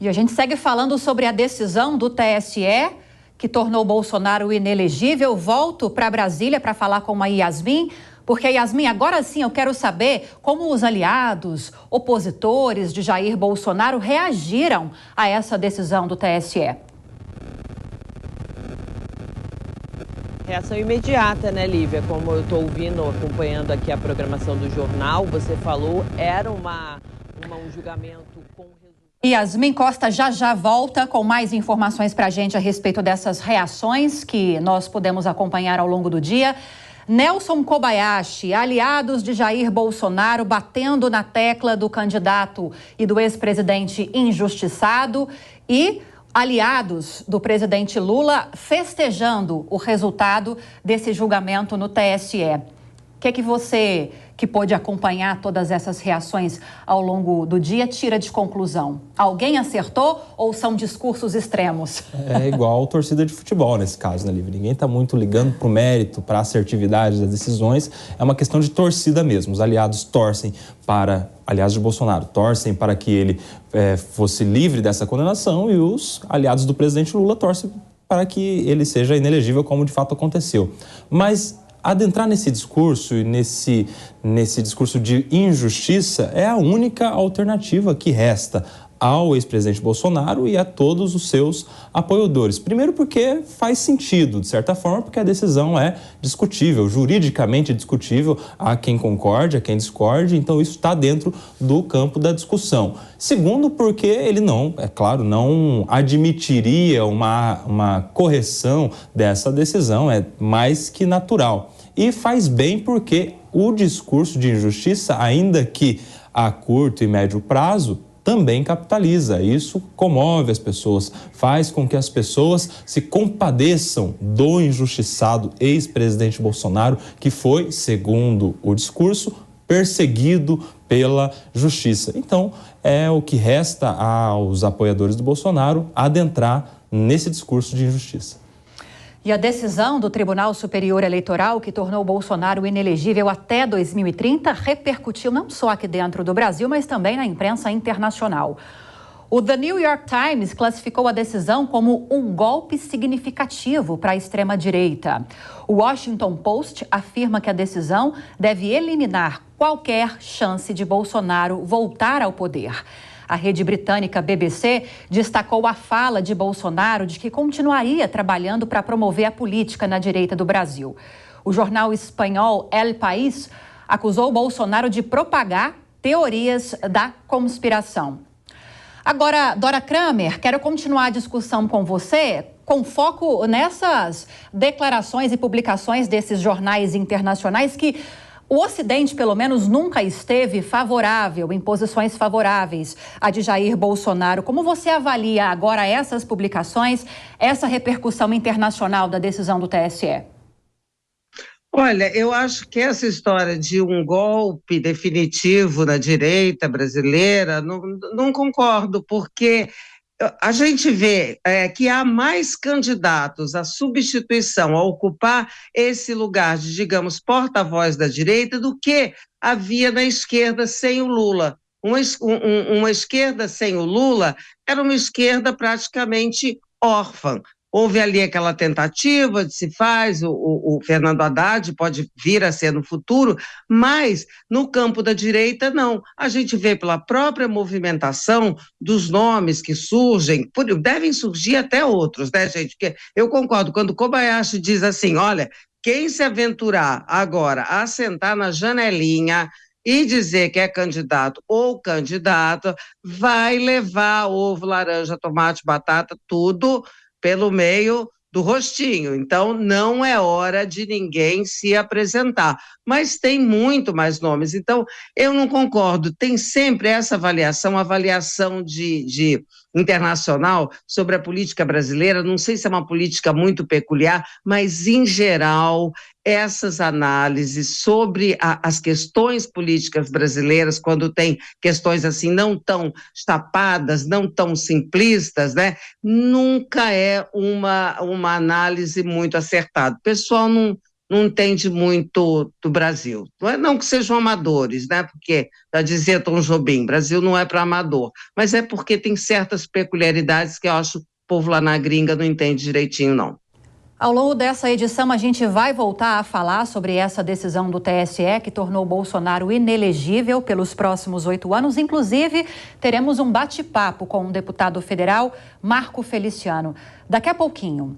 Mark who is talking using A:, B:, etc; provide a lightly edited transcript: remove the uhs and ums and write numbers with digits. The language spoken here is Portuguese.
A: E a gente segue falando sobre a decisão do TSE, que tornou Bolsonaro inelegível. Volto para Brasília para falar com a Yasmin, porque, Yasmin, agora sim eu quero saber como os aliados, opositores de Jair Bolsonaro reagiram a essa decisão do TSE.
B: Reação imediata, né, Lívia? Como eu estou ouvindo, acompanhando aqui a programação do jornal, você falou, era um julgamento com resultado.
A: Yasmin Costa já volta com mais informações para a gente a respeito dessas reações que nós podemos acompanhar ao longo do dia. Nelson Kobayashi, aliados de Jair Bolsonaro batendo na tecla do candidato e do ex-presidente injustiçado e aliados do presidente Lula festejando o resultado desse julgamento no TSE. O que você, que pôde acompanhar todas essas reações ao longo do dia, tira de conclusão? Alguém acertou ou são discursos extremos?
C: É igual a torcida de futebol nesse caso, né, Lívia? Ninguém está muito ligando para o mérito, para a assertividade das decisões. É uma questão de torcida mesmo. Os aliados torcem para, aliados de Bolsonaro, torcem para que ele fosse livre dessa condenação, e os aliados do presidente Lula torcem para que ele seja inelegível, como de fato aconteceu. Mas adentrar nesse discurso e nesse discurso de injustiça é a única alternativa que resta ao ex-presidente Bolsonaro e a todos os seus apoiadores. Primeiro porque faz sentido, de certa forma, porque a decisão é discutível, juridicamente discutível, há quem concorde, há quem discorde, então isso está dentro do campo da discussão. Segundo, porque ele não admitiria uma correção dessa decisão, é mais que natural. E faz bem porque o discurso de injustiça, ainda que a curto e médio prazo, também capitaliza. Isso comove as pessoas, faz com que as pessoas se compadeçam do injustiçado ex-presidente Bolsonaro, que foi, segundo o discurso, perseguido pela justiça. Então, é o que resta aos apoiadores do Bolsonaro adentrar nesse discurso de injustiça.
A: E a decisão do Tribunal Superior Eleitoral, que tornou Bolsonaro inelegível até 2030, repercutiu não só aqui dentro do Brasil, mas também na imprensa internacional. O The New York Times classificou a decisão como um golpe significativo para a extrema-direita. O Washington Post afirma que a decisão deve eliminar qualquer chance de Bolsonaro voltar ao poder. A rede britânica BBC destacou a fala de Bolsonaro de que continuaria trabalhando para promover a política na direita do Brasil. O jornal espanhol El País acusou Bolsonaro de propagar teorias da conspiração. Agora, Dora Kramer, quero continuar a discussão com você, com foco nessas declarações e publicações desses jornais internacionais que o Ocidente, pelo menos, nunca esteve favorável, em posições favoráveis a de Jair Bolsonaro. Como você avalia agora essas publicações, essa repercussão internacional da decisão do TSE?
D: Olha, eu acho que essa história de um golpe definitivo na direita brasileira, não concordo, porque a gente vê que há mais candidatos à substituição, a ocupar esse lugar de, digamos, porta-voz da direita do que havia na esquerda sem o Lula. Uma esquerda sem o Lula era uma esquerda praticamente órfã. Houve ali aquela tentativa de se faz, o Fernando Haddad pode vir a ser no futuro, mas no campo da direita não. A gente vê pela própria movimentação dos nomes que surgem, devem surgir até outros, né, gente? Porque eu concordo, quando o Kobayashi diz assim, olha, quem se aventurar agora a sentar na janelinha e dizer que é candidato ou candidata, vai levar ovo, laranja, tomate, batata, tudo pelo meio do rostinho. Então, não é hora de ninguém se apresentar. Mas tem muito mais nomes. Então, eu não concordo. Tem sempre essa avaliação de internacional sobre a política brasileira. Não sei se é uma política muito peculiar, mas, em geral, essas análises sobre as questões políticas brasileiras, quando tem questões assim não tão tapadas, não tão simplistas, né, nunca é uma análise muito acertada. O pessoal não entende muito do Brasil. Não que sejam amadores, né? Porque, já dizia Tom Jobim, Brasil não é para amador, mas é porque tem certas peculiaridades que eu acho que o povo lá na gringa não entende direitinho, não.
A: Ao longo dessa edição, a gente vai voltar a falar sobre essa decisão do TSE que tornou Bolsonaro inelegível pelos próximos 8 anos. Inclusive, teremos um bate-papo com o deputado federal Marco Feliciano. Daqui a pouquinho.